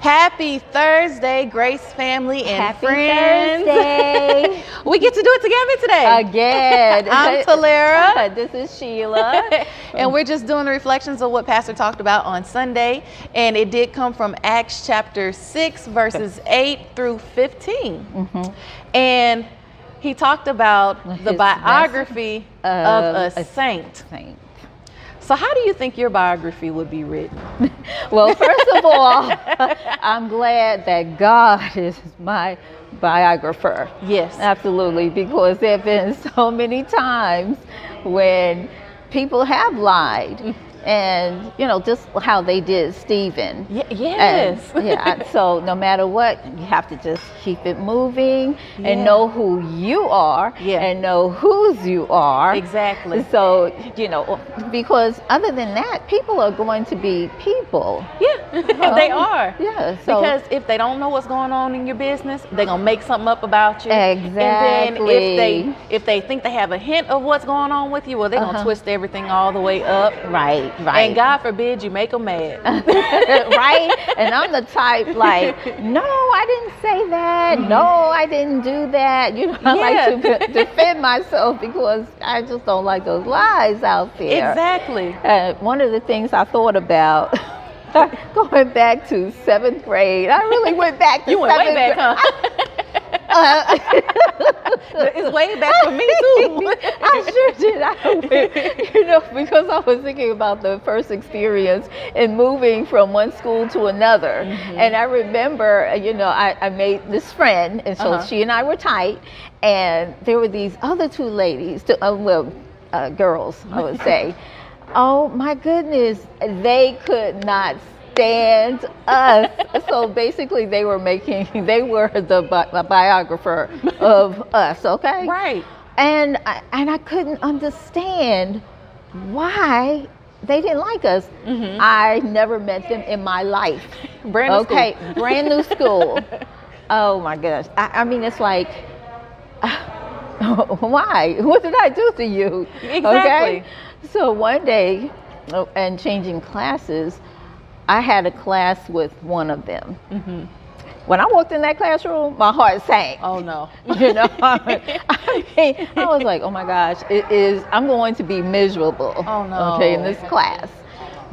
Happy Thursday, Grace family and Happy friends. Thursday. We get to do it together today. Again. I'm Talera. This is Sheila. And we're just doing the reflections of what Pastor talked about on Sunday. And it did come from Acts chapter 6, verses 8 through 15. Mm-hmm. And he talked about the His biography of a saint. So how do you think your biography would be written? Well, first of all, I'm glad that God is my biographer. Yes. Absolutely, because there have been so many times when people have lied. And, you know, just how they did Stephen. Yes. And, so no matter what, you have to just keep it moving and know who you are and know whose you are. Exactly. So, you know, because other than that, people are going to be people. Yeah, they are. Yeah. So, because if they don't know what's going on in your business, they're going to make something up about you. Exactly. And then if they think they have a hint of what's going on with you, well, they're going to twist everything all the way up. Right. And God forbid you make them mad. Right? And I'm the type like, no, I didn't say that. No, I didn't do that. You know, I like to defend myself because I just don't like those lies out there. Exactly. One of the things I thought about going back to 7th grade, I really went back to 7th grade. You went way back, huh? It's way back for me too. I sure did. You know, because I was thinking about the first experience in moving from one school to another. And I remember, you know, I made this friend, and so she and I were tight, and there were these other two ladies, girls, I would say. Oh my goodness, they could not stand us. So basically they were the biographer of us, okay? Right. And I couldn't understand why they didn't like us. I never met them in my life. Brand new school. Brand new school. Oh my gosh. I mean, it's like, why? What did I do to you? Exactly. Okay? So one day, and changing classes, I had a class with one of them. When I walked in that classroom, my heart sank. Oh no. You know, I was like, oh my gosh, I'm going to be miserable. Oh no. Okay, in this class.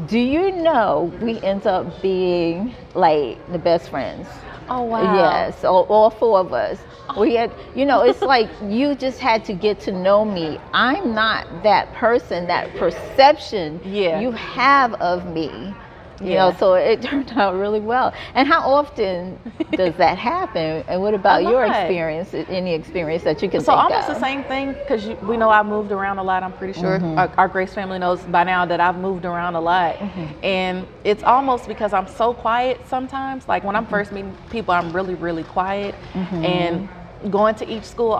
Do you know we end up being like the best friends? Oh wow. Yes, all four of us. We had, you know, it's like you just had to get to know me. I'm not that person, that perception you have of me. You know, so it turned out really well. And how often does that happen? And what about your experience, any experience that you can think of? So almost the same thing, because we know I moved around a lot, I'm pretty sure. Our Grace family knows by now that I've moved around a lot. And it's almost because I'm so quiet sometimes. Like when I'm first meeting people, I'm really, really quiet. And going to each school,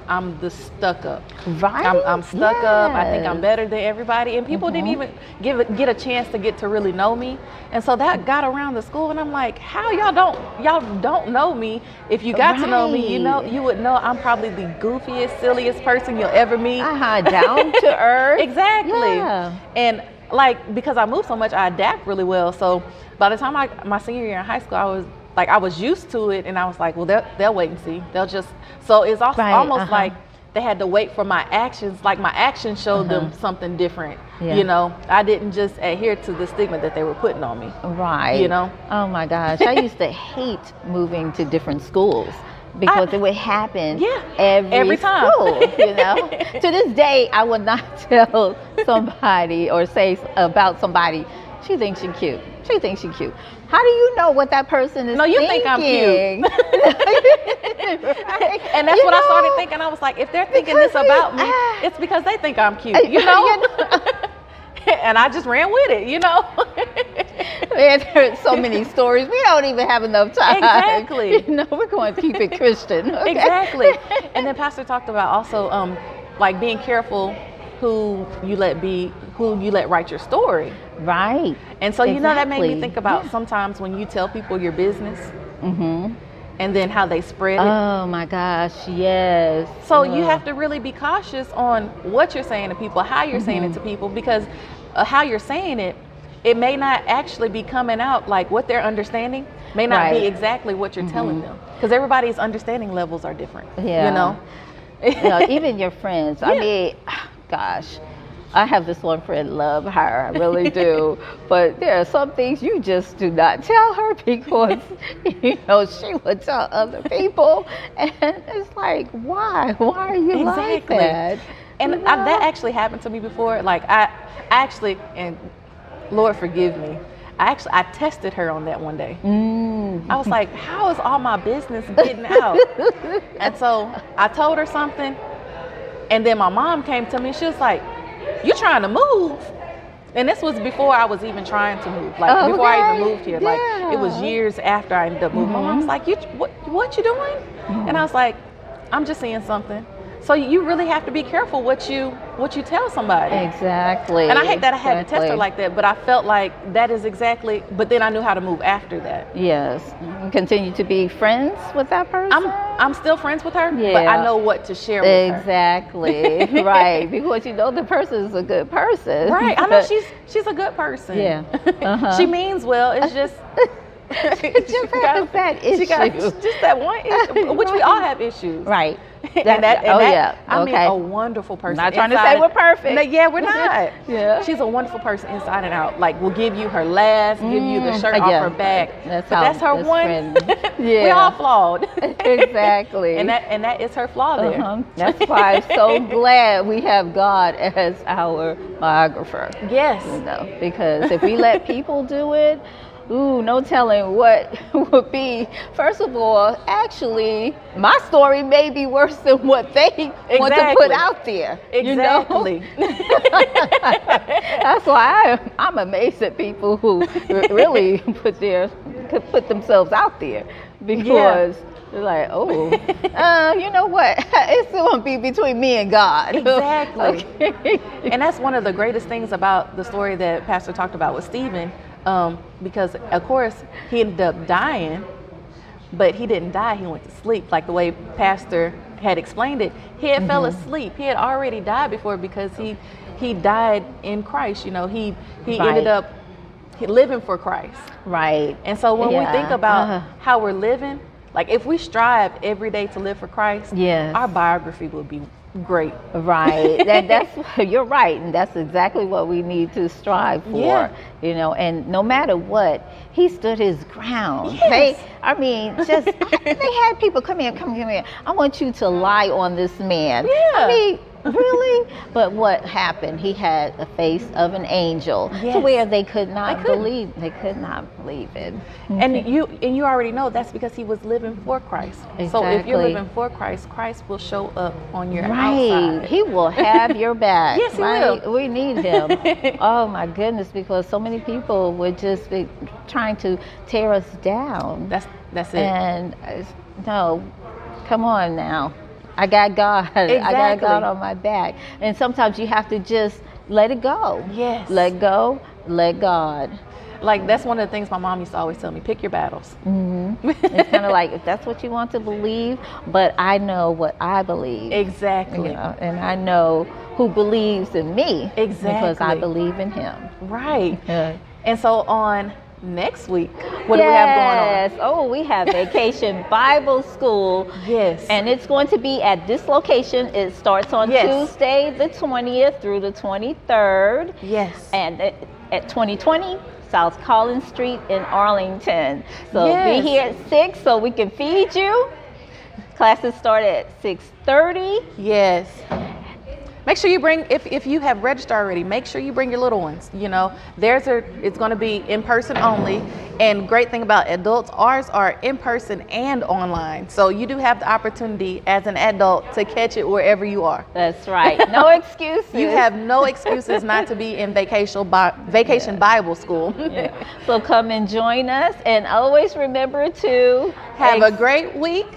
I'm the stuck up. Right. I'm stuck up. I think I'm better than everybody. And people didn't even get a chance to get to really know me. And so that got around the school, and I'm like, how y'all don't know me? If you got to know me, you would know I'm probably the goofiest, silliest person you'll ever meet. Down to earth. Exactly. Yeah. And like, because I move so much, I adapt really well. So by the time my senior year in high school, I was used to it, and I was like, well, they'll wait and see. They'll just, so it's also almost like they had to wait for my actions. Like my actions showed them something different. You know, I didn't just adhere to the stigma that they were putting on me. Right. You know? Oh my gosh. I used to hate moving to different schools because it would happen every time. School, you know? To this day, I would not tell somebody or say about somebody, she thinks she's cute. She thinks she's cute. How do you know what that person is thinking? No, you think I'm cute. And that's what I started thinking. I was like, if they're thinking this about me, it's because they think I'm cute, you know? And I just ran with it, you know? Man, there's so many stories. We don't even have enough time. Exactly. You know, we're going to keep it Christian. Okay? Exactly. And then Pastor talked about also like being careful who you let write your story. Right. And so, you know, that made me think about sometimes when you tell people your business and then how they spread it. Oh my gosh, yes. So you have to really be cautious on what you're saying to people, how you're saying it to people, because how you're saying it it may not actually be coming out, like what they're understanding may not be Right. exactly what you're telling them, because everybody's understanding levels are different. Yeah. You know. You know, even your friends. I Yeah. mean, gosh, I have this one friend, love her, I really do. But there are some things you just do not tell her because, you know, she would tell other people. And it's like, why? Why are you like Exactly. that? And You know? that actually happened to me before. Like I actually, and Lord forgive me, I tested her on that one day. I was like, how is all my business getting out? And so I told her something, and then my mom came to me and she was like, you trying to move? And this was before I was even trying to move, like before I even moved here. Like it was years after I ended up moving. My mom was like, what you doing? And I was like, I'm just seeing something. So you really have to be careful what you tell somebody. Exactly. And I hate that I had to test her Exactly. like that, but I felt like that is exactly, but then I knew how to move after that. Yes. Continue to be friends with that person? I'm still friends with her, but Yeah. I know what to share with her. Exactly. Right. Because you know the person is a good person. Right. I know she's a good person. Yeah. Uh-huh. She means well. It's just She just has that she got issue. just that one issue, which we all have issues. Right. I mean, okay. a wonderful person. Not trying to inside say we're perfect. No, yeah, we're not. Yeah. She's a wonderful person inside and out. Like, will give you her last, give you the shirt off yeah. her back. That's But how that's her best one. friend- We Yeah. all flawed. Exactly. and that is her flaw there. That's why I'm so glad we have God as our biographer. Yes. You know, because if we let people do it, no telling what would be. First of all, actually, my story may be worse than what they want to put out there. Exactly. You know? That's why I'm amazed at people who really put themselves out there, because they're like, you know what? It's going to be between me and God. Exactly. Okay. And that's one of the greatest things about the story that Pastor talked about with Stephen. Because of course he ended up dying, but he didn't die, he went to sleep, like the way Pastor had explained it. He had fell asleep. He had already died before, because he died in Christ. You know, he ended up living for Christ. Right. And so when we think about Uh-huh. how we're living, like if we strive every day to live for Christ, Yes. our biography will be great. Right. That's you're right, and that's exactly what we need to strive for. Yeah. You know, and no matter what, he stood his ground. Yes. They had people come here. I want you to lie on this man. Yeah. I mean, really? But what happened? He had the face of an angel, to Yes. where they could not They couldn't. believe. They could not believe it. And you already know that's because he was living for Christ. So if you're Exactly. living for Christ, Christ will show up on your Right. outside. He will have your back. Yes, he right? will. We need him. Oh my goodness, because so many people would just be trying to tear us down. That's it. And no, come on now. I got God. I got Exactly. God on my back. And sometimes you have to just let it go. Yes. Let go, let God. Like that's one of the things my mom used to always tell me, pick your battles. It's kind of like, if that's what you want to believe, but I know what I believe. Exactly. You know, and I know who believes in me. Because I Exactly. believe in him. Right. Yeah. And so on next week, what do we have going on? Yes. Oh, we have Vacation Bible School. Yes. And it's going to be at this location. It starts on Yes. Tuesday the 20th through the 23rd. Yes. And at 2020 South Collins Street in Arlington. So Yes. be here at 6 so we can feed you. Classes start at 6:30. Yes. Make sure you bring, if you have registered already, make sure you bring your little ones. You know, it's going to be in person only. And great thing about adults, ours are in person and online. So you do have the opportunity as an adult to catch it wherever you are. That's right. No excuses. You have no excuses not to be in vacation Bible school. So come and join us, and always remember to Have a great week.